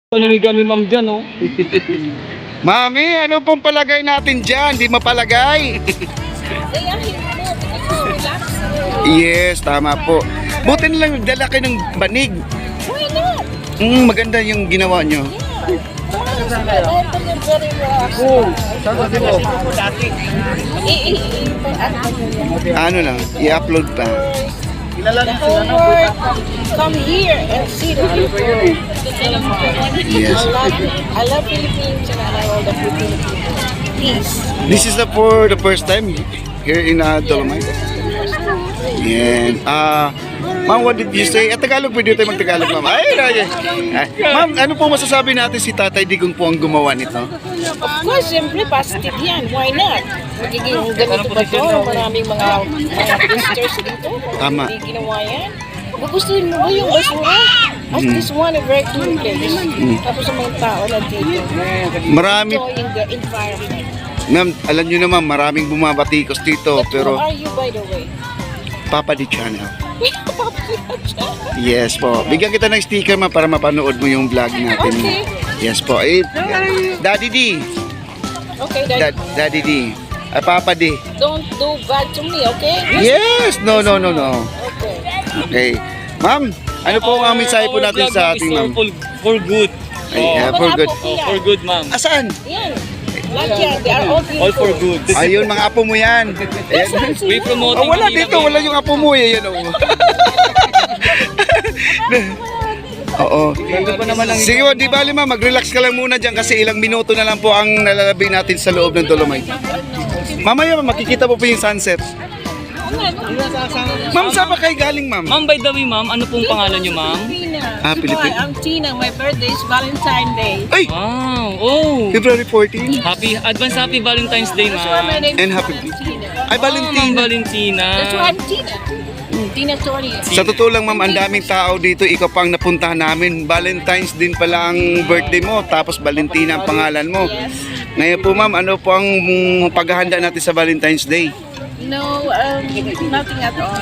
Paniligan ni ma'am dyan, oh. Mami, ano pong palagay natin dyan? Di mapalagay. Yes, tama po. Buti na lang nagdala kayo ng banig. Maganda yung ginawa nyo. Ano lang, i-upload pa. Come here and see the people. Yes. I love Philippines and I love all the Philippines. Peace. This is for the first time here in Dolomite. Yeah. Ma'am, what did you say? Tagalog, pwede tayo mag-Tagalog, ma'am. Ma'am, ano po masasabi natin si Tatay Digong po ang gumawa nito? Of course, siyempre, positive yan. Why not? Magiging ganito ba ito? Maraming mga visitors dito. Tama. Hindi ginawa yan. Gugustuhin mo ba yung basura? As this one, a very clean place. Tapos ang mga tao na dito. Marami, Enjoying the environment. ma'am, alam nyo naman, maraming bumabatikos dito, But pero who are you, by the way? Papa D Channel. Yes po. Bigyan kita ng sticker, ma'am, para mapanood mo yung vlog natin. Okay. Yes po. Daddy D. Okay, Dad. Daddy D. Papa D. Don't do bad to me, okay? Yes! No. Okay. Okay. Ma'am, ano po ang mensahe po natin sa ating ma'am? For good. Ay, for good. For good, ma'am. Asaan? Yan. Lahat yan. They are all beautiful. All for good. Ayun, mga apo mo yan. Ayan. We promoting Wala Manila dito, Bay. wala yung apo mo. Ayan, oh. Oo. Sige, di bali ma'am, mag-relax ka lang muna dyan kasi ilang minuto na lang po ang nalalabay natin sa loob ng Dolomite. Mamaya makikita po yung sunset. Ma'am, saan ba kayo galing, ma'am? Ma'am, by the way, ma'am, ano pong pangalan niyo, ma'am? Pilipino. I'm Tina. My birthday is Valentine's Day. Ay! Wow. Oh. February 14? Advance happy Valentine's Day, That's why my ma'am. name And is happy Tina. Ay, Ma'am Valentina. Valentina. That's why I'm Tina. Tina Tori. Sa totoo lang, ma'am, ang daming tao dito. Ikaw pang napuntahan namin. Valentine's din pala ang birthday mo. Tapos Valentina ang pangalan mo. Ngayon po, ma'am, ano po ang paghahanda natin sa Valentine's Day? No, nothing at all.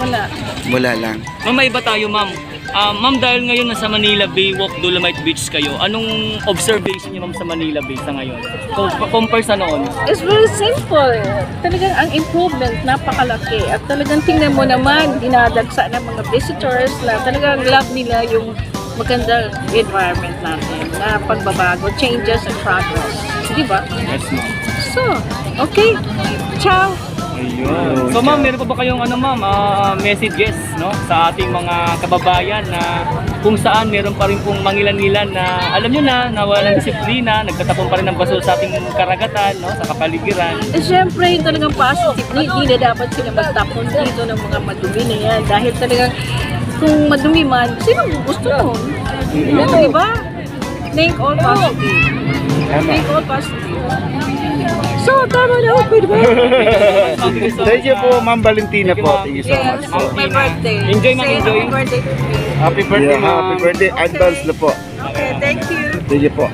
Wala. Wala lang. Ma'am, may iba tayo, ma'am. Ma'am, dahil ngayon nasa Manila Bay, Dolomite Beach kayo, anong observation niyo, ma'am, sa Manila Bay sa ngayon? So, compare sa noon? It's very simple. Talagang ang improvement, napakalaki. At talagang tingnan mo naman, dinadagsa ng mga visitors na talagang love nila yung magandang environment natin na pagbabago, changes and progress. Di ba? Yes, ma'am. So, okay. Ciao! Ayun. So ma'am, meron pa ba kayong messages no sa ating mga kababayan na kung saan meron pa rin pong mangilan-ngilan na alam nyo na wala ng disiplina, nagtatapon pa rin ng basura sa ating karagatan, no, sa kapaligiran. Eh, syempre, yung talagang positive, hindi na dapat sila magtapon dito ng mga madumi na yan. Dahil talagang, kung madumi man, sino gusto nun? Di ba? Think all positive. Think all positive. So, tama na, pwede ba? Thank you po, Ma'am Valentina po. Thank you so much. Yes, my birthday. Enjoy, ma'am, Say enjoy. happy birthday to me. Happy birthday, ma'am. Happy birthday. Advance na po. Okay, thank you. Thank you po.